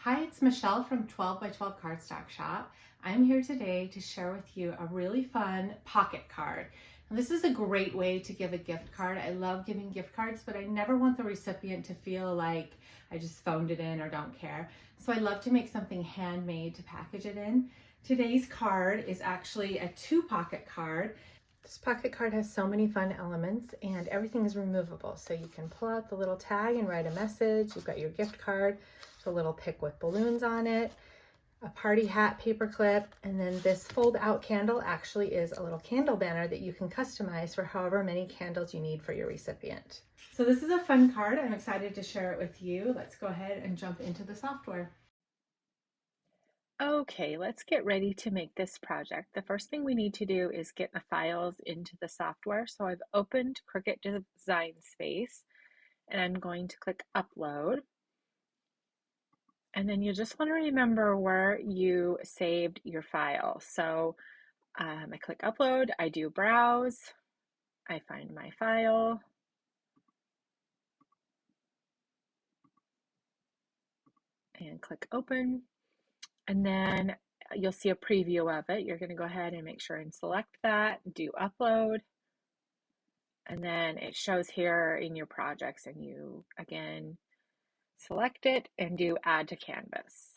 Hi, it's Michelle from 12 by 12 Cardstock Shop. I'm here today to share with you a really fun pocket card. Now, this is a great way to give a gift card. I love giving gift cards, but I never want the recipient to feel like I just phoned it in or don't care. So I love to make something handmade to package it in. Today's card is actually a two pocket card. This pocket card has so many fun elements and everything is removable. So you can pull out the little tag and write a message. You've got your gift card, a little pick with balloons on it, a party hat paper clip, and then this fold out candle actually is a little candle banner that you can customize for however many candles you need for your recipient. So this is a fun card. I'm excited to share it with you. Let's go ahead and jump into the software. Okay, let's get ready to make this project. The first thing we need to do is get the files into the software. So I've opened Cricut Design Space and I'm going to click Upload. And then you just want to remember where you saved your file. So I click Upload, I do Browse, I find my file, and click Open. And then you'll see a preview of it. You're going to go ahead and make sure and select that, do Upload. And then it shows here in your projects and you again select it and do add to canvas.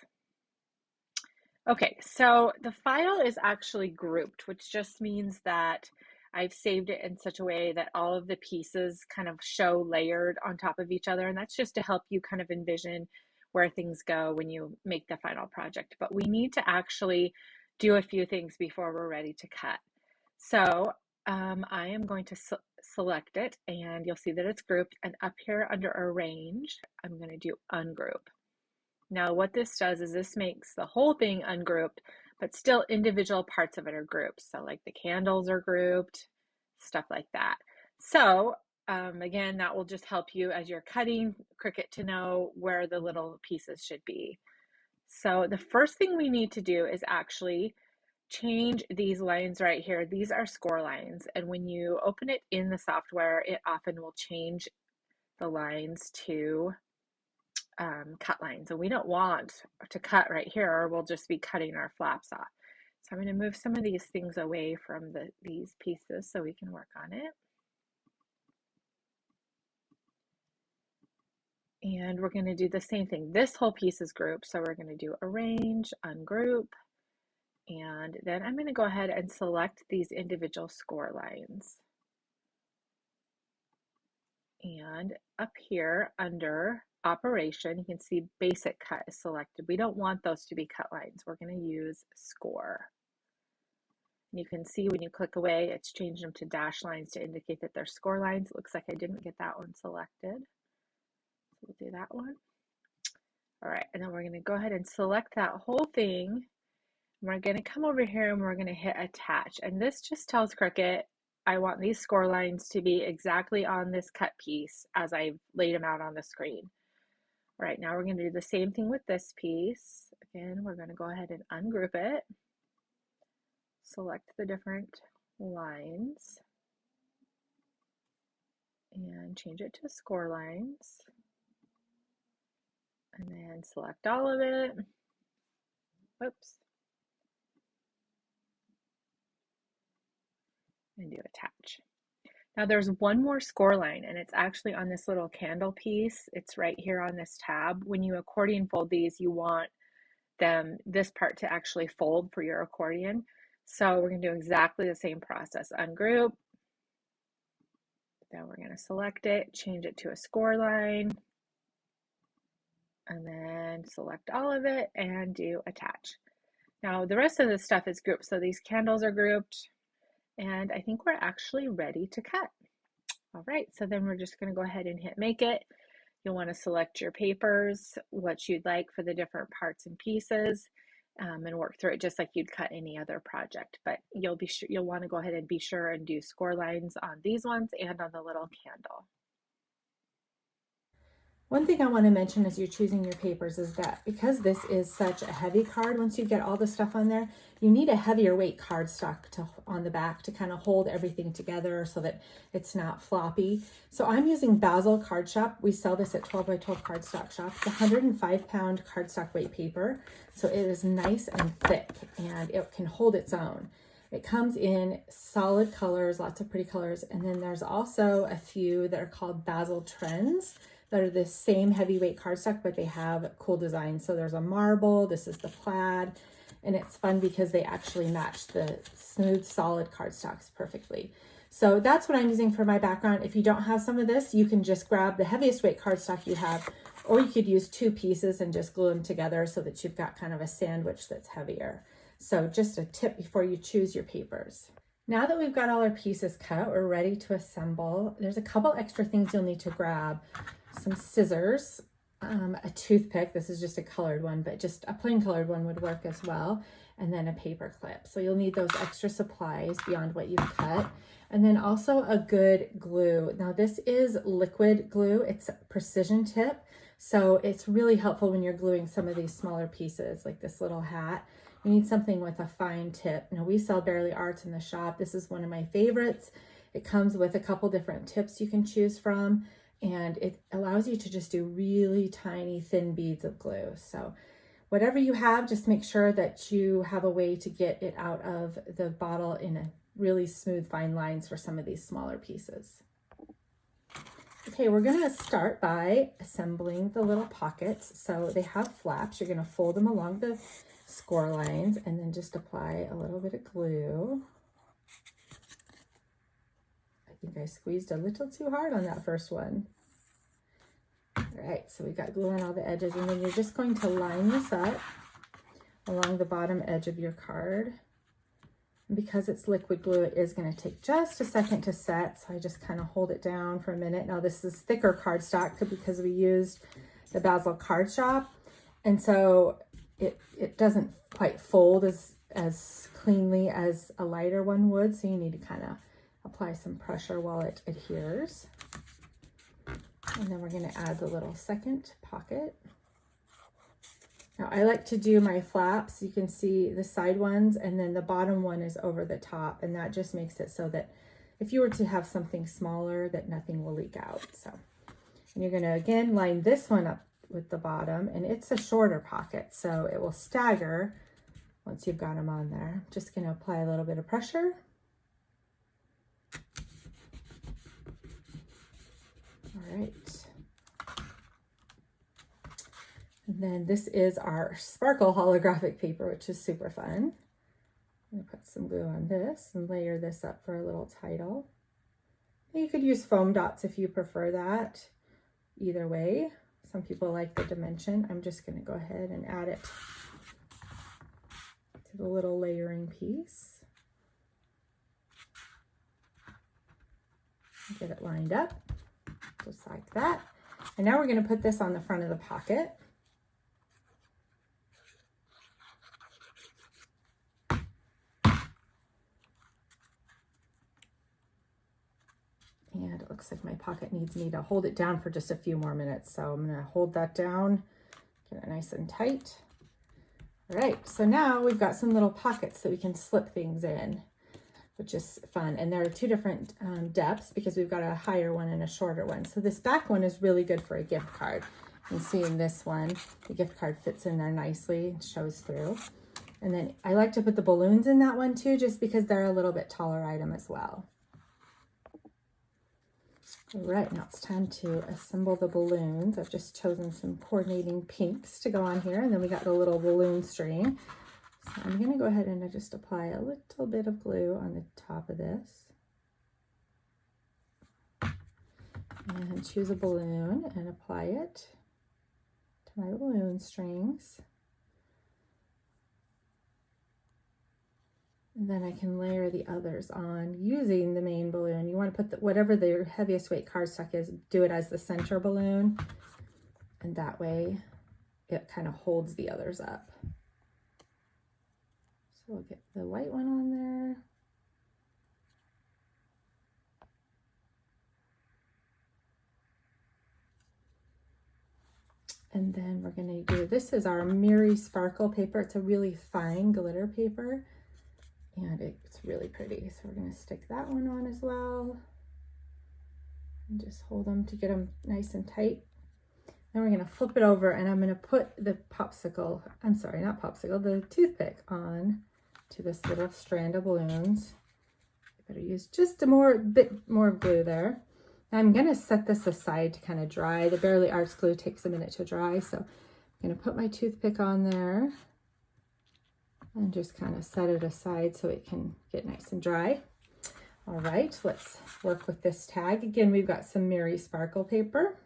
Okay, so the file is actually grouped, which just means that I've saved it in such a way that all of the pieces kind of show layered on top of each other. And that's just to help you kind of envision where things go when you make the final project. But we need to actually do a few things before we're ready to cut. So I am going to select it and you'll see that it's grouped, and up here under arrange, I'm going to do ungroup. Now what this does is this makes the whole thing ungrouped, but still individual parts of it are grouped. So like the candles are grouped, stuff like that. So again, that will just help you as you're cutting Cricut to know where the little pieces should be. So the first thing we need to do is actually change these lines right here. These are score lines, and when you open it in the software, it often will change the lines to cut lines, and we don't want to cut right here, or we'll just be cutting our flaps off. So I'm going to move some of these things away from these pieces so we can work on it. And we're going to do the same thing. This whole piece is grouped, so we're going to do arrange, ungroup, and then I'm going to go ahead and select these individual score lines. And up here under operation, you can see basic cut is selected. We don't want those to be cut lines. We're going to use score. And you can see when you click away, it's changed them to dash lines to indicate that they're score lines. It looks like I didn't get that one selected. So we'll do that one. All right, and then we're going to go ahead and select that whole thing. We're going to come over here and we're going to hit attach. And this just tells Cricut, I want these score lines to be exactly on this cut piece as I've laid them out on the screen. All right, now we're going to do the same thing with this piece. Again, we're going to go ahead and ungroup it, select the different lines, and change it to score lines, and then select all of it. Whoops. And do attach. Now there's one more score line, and it's actually on this little candle piece. It's right here on this tab. When you accordion fold these, you want this part to actually fold for your accordion. So we're going to do exactly the same process. Ungroup. Then we're going to select it, change it to a score line, and then select all of it and do attach. Now the rest of this stuff is grouped. So these candles are grouped, and I think we're actually ready to cut. All right, so then we're just going to go ahead and hit make it. You'll want to select your papers, what you'd like for the different parts and pieces, and work through it just like you'd cut any other project. But you'll want to go ahead and be sure and do score lines on these ones and on the little candle. One thing I want to mention as you're choosing your papers is that because this is such a heavy card, once you get all the stuff on there, you need a heavier weight cardstock on the back to kind of hold everything together so that it's not floppy. So I'm using Basil Card Shop. We sell this at 12 by 12 Cardstock Shop. It's 105-pound cardstock weight paper. So it is nice and thick and it can hold its own. It comes in solid colors, lots of pretty colors. And then there's also a few that are called Basil Trends that are the same heavyweight cardstock, but they have cool designs. So there's a marble, this is the plaid, and it's fun because they actually match the smooth, solid cardstocks perfectly. So that's what I'm using for my background. If you don't have some of this, you can just grab the heaviest weight cardstock you have, or you could use 2 pieces and just glue them together so that you've got kind of a sandwich that's heavier. So just a tip before you choose your papers. Now that we've got all our pieces cut, we're ready to assemble. There's a couple extra things you'll need to grab. Some scissors, a toothpick, this is just a colored one, but just a plain colored one would work as well, and then a paper clip. So you'll need those extra supplies beyond what you've cut. And then also a good glue. Now this is liquid glue, it's a precision tip, so it's really helpful when you're gluing some of these smaller pieces like this little hat. You need something with a fine tip. Now we sell Barely Arts in the shop. This is one of my favorites. It comes with a couple different tips you can choose from, and it allows you to just do really tiny thin beads of glue. So whatever you have, just make sure that you have a way to get it out of the bottle in a really smooth fine lines for some of these smaller pieces. Okay, we're gonna start by assembling the little pockets. So they have flaps. You're gonna fold them along the score lines and then just apply a little bit of glue. I think I squeezed a little too hard on that first one. All right, so we got glue on all the edges, and then you're just going to line this up along the bottom edge of your card. And because it's liquid glue, it is going to take just a second to set, so I just kind of hold it down for a minute. Now this is thicker cardstock because we used the Basil Card Shop, and so it doesn't quite fold as cleanly as a lighter one would, so you need to kind of apply some pressure while it adheres. And then we're going to add the little second pocket. Now I like to do my flaps. You can see the side ones, and then the bottom one is over the top, and that just makes it so that if you were to have something smaller, that nothing will leak out. So, and you're going to again line this one up with the bottom, and it's a shorter pocket, so it will stagger once you've got them on there. I'm just going to apply a little bit of pressure. All right. And then this is our sparkle holographic paper, which is super fun. I'm going to put some glue on this and layer this up for a little title. And you could use foam dots if you prefer that. Either way, some people like the dimension. I'm just going to go ahead and add it to the little layering piece. Get it lined up, just like that. And now we're going to put this on the front of the pocket. And it looks like my pocket needs me to hold it down for just a few more minutes. So I'm going to hold that down, get it nice and tight. All right, so now we've got some little pockets that we can slip things in, which is fun. And there are 2 different depths because we've got a higher one and a shorter one. So this back one is really good for a gift card. You can see in this one, the gift card fits in there nicely and shows through. And then I like to put the balloons in that one too, just because they're a little bit taller item as well. All right, now it's time to assemble the balloons. I've just chosen some coordinating pinks to go on here, and then we got the little balloon string. So I'm going to go ahead and just apply a little bit of glue on the top of this. And choose a balloon and apply it to my balloon strings. And then I can layer the others on using the main balloon. You want to put whatever the heaviest weight cardstock is, do it as the center balloon. And that way it kind of holds the others up. So we'll get the white one on there. And then we're going to do, this is our Miri Sparkle paper. It's a really fine glitter paper and it's really pretty. So we're going to stick that one on as well and just hold them to get them nice and tight. Then we're going to flip it over and I'm going to put the popsicle, I'm sorry, not popsicle, the toothpick on to this little strand of balloons. You better use just a bit more glue there. I'm going to set this aside to kind of dry. The Barely Arts glue takes a minute to dry, so I'm going to put my toothpick on there and just kind of set it aside so it can get nice and dry. All right, let's work with this tag. Again, we've got some Miri Sparkle paper.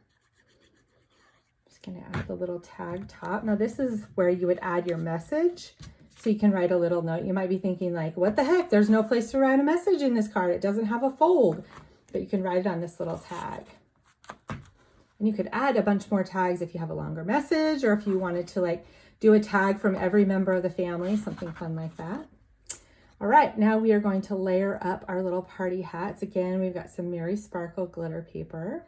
Just going to add the little tag top. Now this is where you would add your message. So you can write a little note. You might be thinking like, what the heck? There's no place to write a message in this card. It doesn't have a fold. But you can write it on this little tag. And you could add a bunch more tags if you have a longer message or if you wanted to like do a tag from every member of the family, something fun like that. All right, now we are going to layer up our little party hats. Again, we've got some Miri Sparkle glitter paper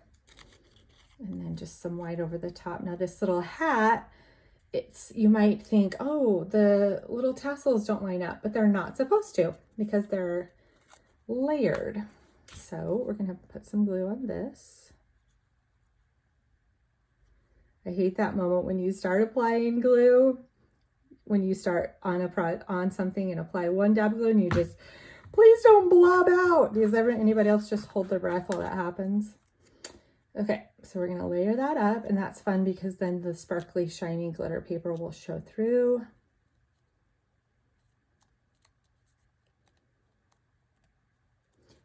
and then just some white over the top. Now this little hat, you might think, oh, the little tassels don't line up, but they're not supposed to because they're layered. So we're going to put some glue on this. I hate that moment when you start applying glue, when you start on something and apply one dab of glue and you just, please don't blob out. Does anybody else just hold their breath while that happens? Okay, so we're going to layer that up and that's fun because then the sparkly, shiny glitter paper will show through.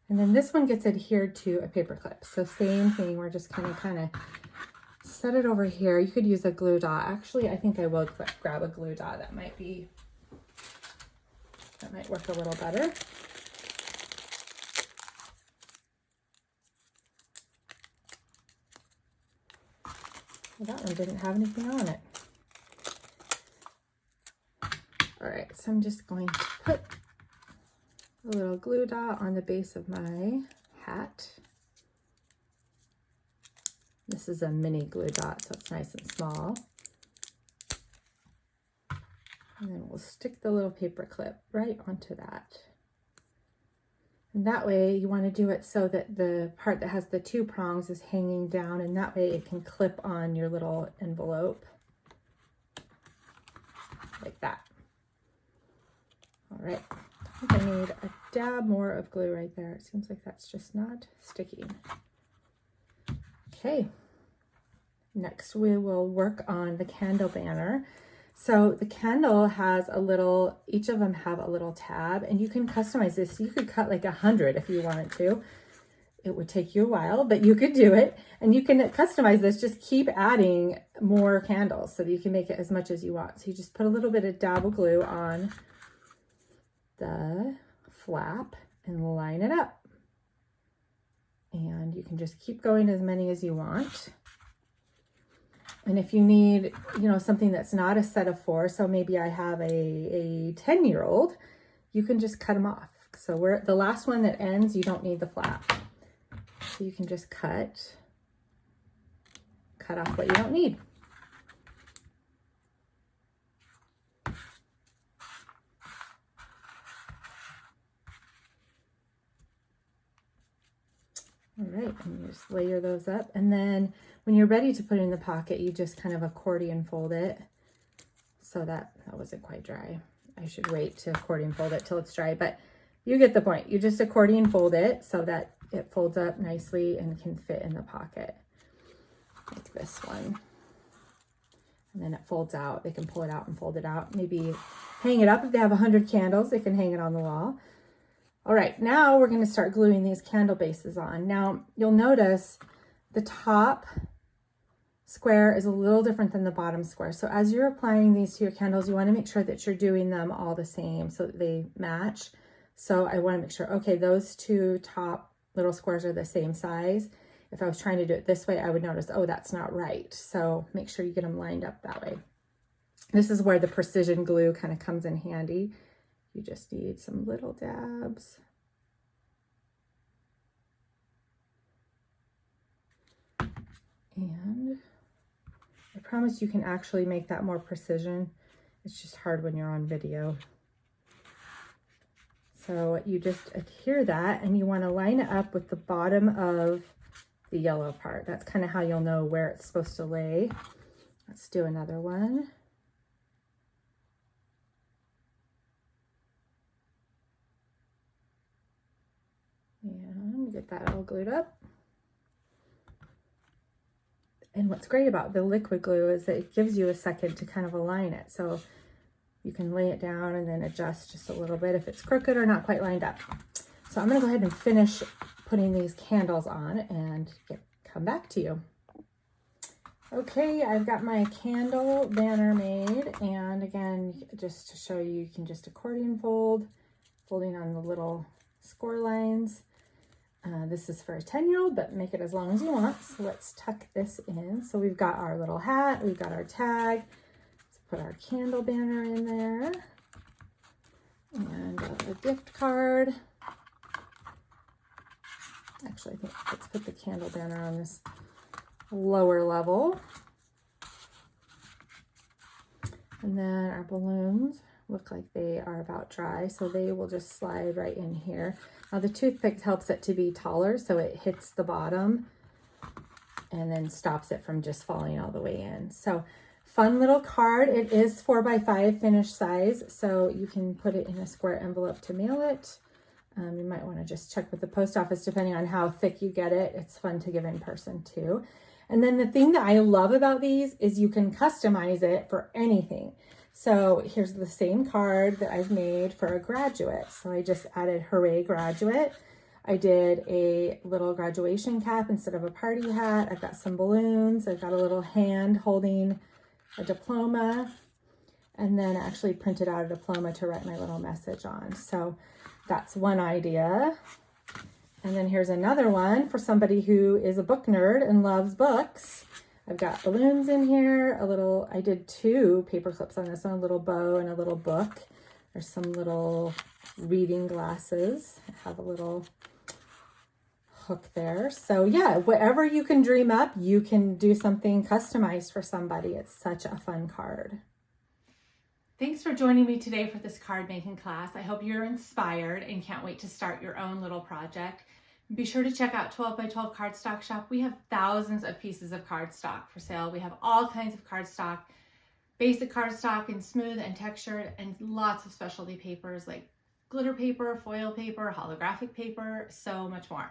And then this one gets adhered to a paper clip. So same thing, we're just kind of set it over here. You could use a glue dot. Actually, I think I will grab a glue dot. That might work a little better. Well, that one didn't have anything on it. All right, so I'm just going to put a little glue dot on the base of my hat. This is a mini glue dot, so it's nice and small. And then we'll stick the little paper clip right onto that. And that way you want to do it so that the part that has the two prongs is hanging down and that way it can clip on your little envelope like that. All right. I think I need a dab more of glue right there. It seems like that's just not sticking. Okay, next we will work on the candle banner. So the candle has each of them have a little tab and you can customize this. You could cut like 100 if you wanted to. It would take you a while, but you could do it and you can customize this. Just keep adding more candles so that you can make it as much as you want. So you just put a little bit of dab of glue on the flap and line it up. And you can just keep going as many as you want. And if you need, something that's not a set of 4, so maybe I have a 10-year-old, you can just cut them off. So the last one that ends, you don't need the flap. So you can just cut off what you don't need. All right, and you just layer those up. And then when you're ready to put it in the pocket, you just kind of accordion fold it. So that wasn't quite dry. I should wait to accordion fold it till it's dry, but you get the point. You just accordion fold it so that it folds up nicely and can fit in the pocket. Like this one. And then it folds out. They can pull it out and fold it out. Maybe hang it up. If they have 100 candles, they can hang it on the wall. All right, now we're going to start gluing these candle bases on. Now, you'll notice the top square is a little different than the bottom square. So as you're applying these to your candles, you want to make sure that you're doing them all the same so that they match. So I want to make sure, okay, those two top little squares are the same size. If I was trying to do it this way, I would notice, oh, that's not right. So make sure you get them lined up that way. This is where the precision glue kind of comes in handy. You just need some little dabs. And I promise you can actually make that more precision. It's just hard when you're on video. So you just adhere that, and you want to line it up with the bottom of the yellow part. That's kind of how you'll know where it's supposed to lay. Let's do another one. And get that all glued up. And what's great about the liquid glue is that it gives you a second to kind of align it. So you can lay it down and then adjust just a little bit if it's crooked or not quite lined up. So I'm gonna go ahead and finish putting these candles on and come back to you. Okay, I've got my candle banner made, and again, just to show you, you can just accordion folding on the little score lines. This is for a 10-year-old, but make it as long as you want. So let's tuck this in. So we've got our little hat, we've got our tag. Let's put our candle banner in there, and a gift card. Actually, I think let's put the candle banner on this lower level. And then our balloons look like they are about dry, so they will just slide right in here. Now the toothpick helps it to be taller, so it hits the bottom and then stops it from just falling all the way in. So fun little card. It is 4x5 finished size, so you can put it in a square envelope to mail it. You might want to just check with the post office depending on how thick you get it. It's fun to give in person too. And then the thing that I love about these is you can customize it for anything. So here's the same card that I've made for a graduate. So I just added Hooray Graduate. I did a little graduation cap instead of a party hat. I've got some balloons. I've got a little hand holding a diploma. And then I actually printed out a diploma to write my little message on. So that's one idea. And then here's another one for somebody who is a book nerd and loves books. I've got balloons in here, I did 2 paper clips on this one, a little bow and a little book. There's some little reading glasses. I have a little hook there. So yeah, whatever you can dream up, you can do something customized for somebody. It's such a fun card. Thanks for joining me today for this card making class. I hope you're inspired and can't wait to start your own little project. Be sure to check out 12x12 Cardstock Shop. We have thousands of pieces of cardstock for sale. We have all kinds of cardstock, basic cardstock and smooth and textured, and lots of specialty papers like glitter paper, foil paper, holographic paper, so much more.